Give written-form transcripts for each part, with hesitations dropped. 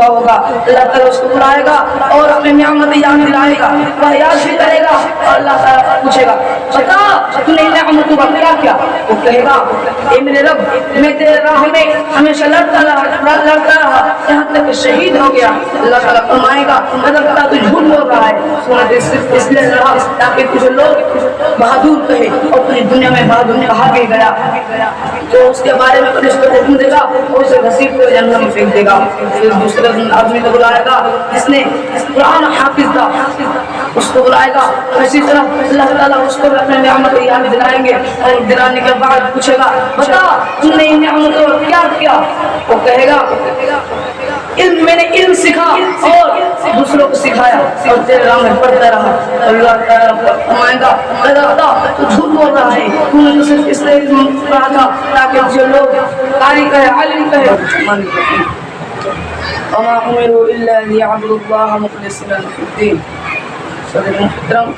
ہوا ہوگا اللہ تعالیٰ اس کو بلائے گا اور اپنی نعمت یاد دلائے گا، وہ یاد بھی کرے گا اور اللہ تعالیٰ پوچھے گا بتا تو نے نعمتوں کا کیا کیا؟ وہ کہے گا اے میرے رب میں تیرے راہ میں ہمیشہ لڑتا رہا یہاں تک کہ شہید ہو گیا۔ اللہ تعالیٰ فرمائے گا بتا تو جھوٹ بول رہا ہے، سورہ صرف اس لیے رہا تاکہ تجھے لوگ بہادر کہے اور تجھے دنیا میں بہادر کہا بھی گیا، تو اس کے بارے میں پولیس کو حکم دے گا اور اسے گھسیٹ کر جہنم میں پھینک دے گا۔ پھر دوسرے آدمی کو بلائے گا جس نے قرآن حافظ تھا، اس کو بلائے گا، اسی طرح اللہ تعالیٰ اس کو اپنے نعمت یاد دلائیں گے اور دلانے کے بعد پوچھے گا بتا تم نے ان نعمتوں کو کیا کیا؟ وہ کہے گا علم، میں نے علم سیکھا اور دوسروں کو سکھایا اور تیرے راہ میں پڑھتا رہا۔ اللہ تعالیٰ فرمائے گا بتا تو جھوٹ بول رہا ہے، تو نے تو صرف اس لیے علم پڑھا تھا تاکہ جو لوگ قاری کہے عالم کہے۔ وما امروا الا ليعبدوا الله مخلصين له الدين۔ صدر محترم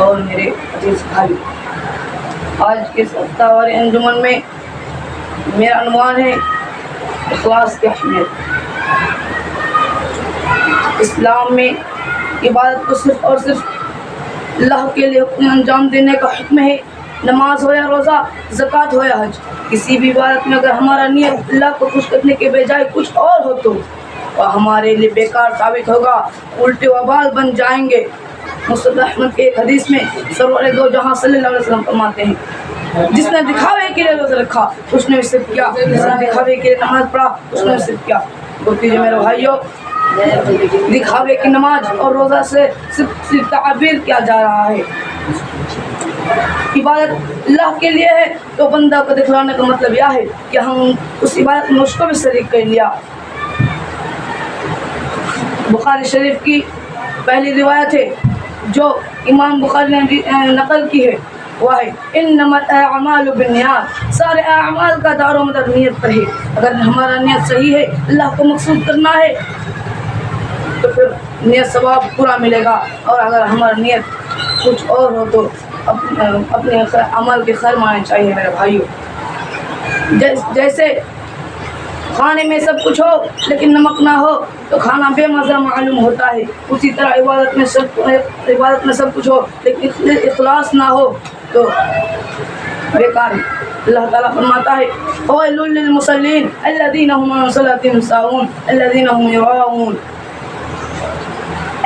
اور میرے عزیز بھائی، آج کے ہفتہ وار انجمن میں میرا عنوان ہے اخلاص کی اہمیت۔ اسلام میں عبادت کو صرف اور صرف اللہ کے لیے انجام دینے کا حکم ہے۔ نماز ہو یا روزہ، زکوٰۃ ہو یا حج، کسی بھی عبادت میں اگر ہمارا نیت اللہ کو خوش کرنے کے بجائے کچھ اور ہو تو وہ ہمارے لیے بیکار ثابت ہوگا، الٹے وبال بن جائیں گے۔ مسند احمد کے ایک حدیث میں سرور دو جہاں صلی اللہ علیہ وسلم فرماتے ہیں جس نے دکھاوے کے لیے روزہ رکھا اس نے صرف کیا، جس نے دکھاوے کے لیے نماز پڑھا اس نے صرف کیا۔ بتیجے میرے بھائیوں، دکھاوے کی نماز اور روزہ سے صرف تعبیر کیا جا رہا ہے۔ عبادت اللہ کے لیے ہے تو بندہ کو دکھلانے کا مطلب یہ ہے کہ ہم اس عبادت میں اس کو بھی شریک کر لیا۔ بخاری شریف کی پہلی روایت ہے جو امام بخاری نے نقل کی ہے، وہ ہے انما الاعمال بالنیات، سارے اعمال کا دار و مدار نیت پر ہے۔ اگر ہمارا نیت صحیح ہے، اللہ کو مقصود کرنا ہے، تو پھر نیت ثواب پورا ملے گا، اور اگر ہمارا نیت کچھ اور ہو تو اپنے عمل کے خیر ماننے چاہیے میرے بھائیوں۔ جیسے کھانے میں سب کچھ ہو لیکن نمک نہ ہو تو کھانا بے مزہ معلوم ہوتا ہے، اسی طرح عبادت میں سب کچھ ہو لیکن اخلاص نہ ہو تو بیکار ہے۔ اللہ تعالیٰ فرماتا ہے وَوَيْلٌ لِّلْمُصَلِّينَ الَّذِينَ هُمْ عَنْ صَلَاتِهِمْ سَاهُونَ الَّذِينَ هُمْ يُرَاءُونَ۔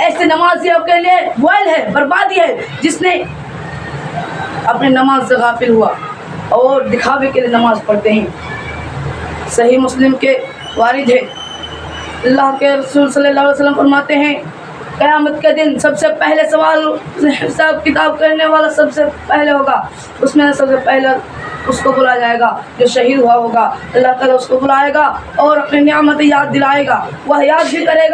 ایسے نمازیوں کے لیے ویل ہے، بربادی ہے جس نے اپنے نماز سے غافل ہوا اور دکھاوے کے لیے نماز پڑھتے ہیں۔ صحیح مسلم کے وارد ہے، اللہ کے رسول صلی اللہ علیہ وسلم فرماتے ہیں قیامت کے دن سب سے پہلے سوال حساب کتاب کرنے والا سب سے پہلے ہوگا، اس میں سب سے پہلے اس کو بلایا جائے گا جو شہید ہوا ہوگا۔ اللہ تعالیٰ اس کو بلائے گا اور اپنی نعمت یاد دلائے گا، وہ یاد بھی کرے گا